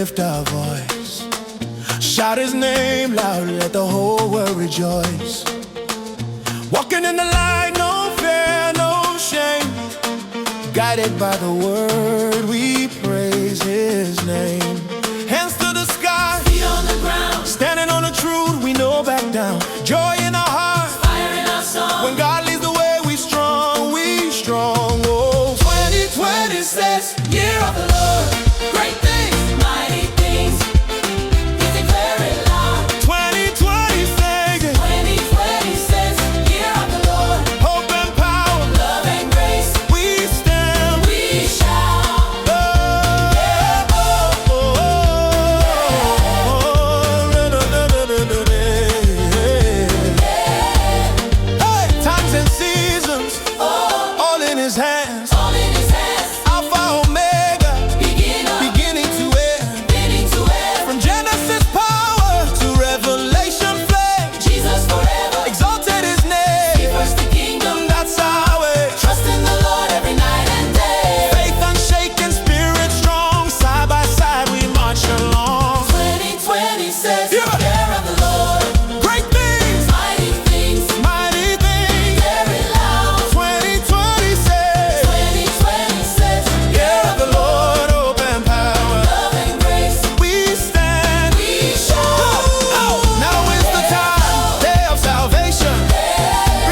lift our voice, shout His name loud, let the whole world rejoice. Walking in the light, no fear, no shame, guided by the word, we praise His name. Hands to the sky, feet on the ground, standing on the truth, we know back down. Joy in our hearts, fire in our song. when God leads the way, we strong, we strong. Oh, 2020 says, Year of the Lord, great things, mighty things, we declare it loud. 2020 says, 2020 says, year of the Lord, hope and power, love and grace, we stand. we shout. Times and seasons, all in His hands. All in His hands, Alpha, Omega, beginning to end. beginning to end. From Genesis power to Revelation flame, Jesus forever, exalted His He name. first the kingdom. That's our way. Trust in the Lord every night and day. Faith unshaken, spirit strong. Side by side we march along. 2020 says, Yeah. year of the Lord, Great things, mighty things, mighty things. declare it loud. 2020 says, 2020 says, year of the Lord, open power. love and grace, We stand. we shout. Now is the time, day of salvation.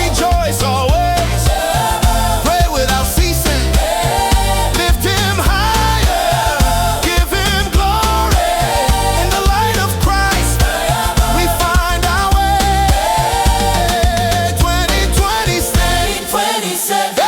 Rejoice always. Pray without ceasing. Lift Him higher. Give Him glory. In the light of Christ, we find our way. 2020 says, 2020 says,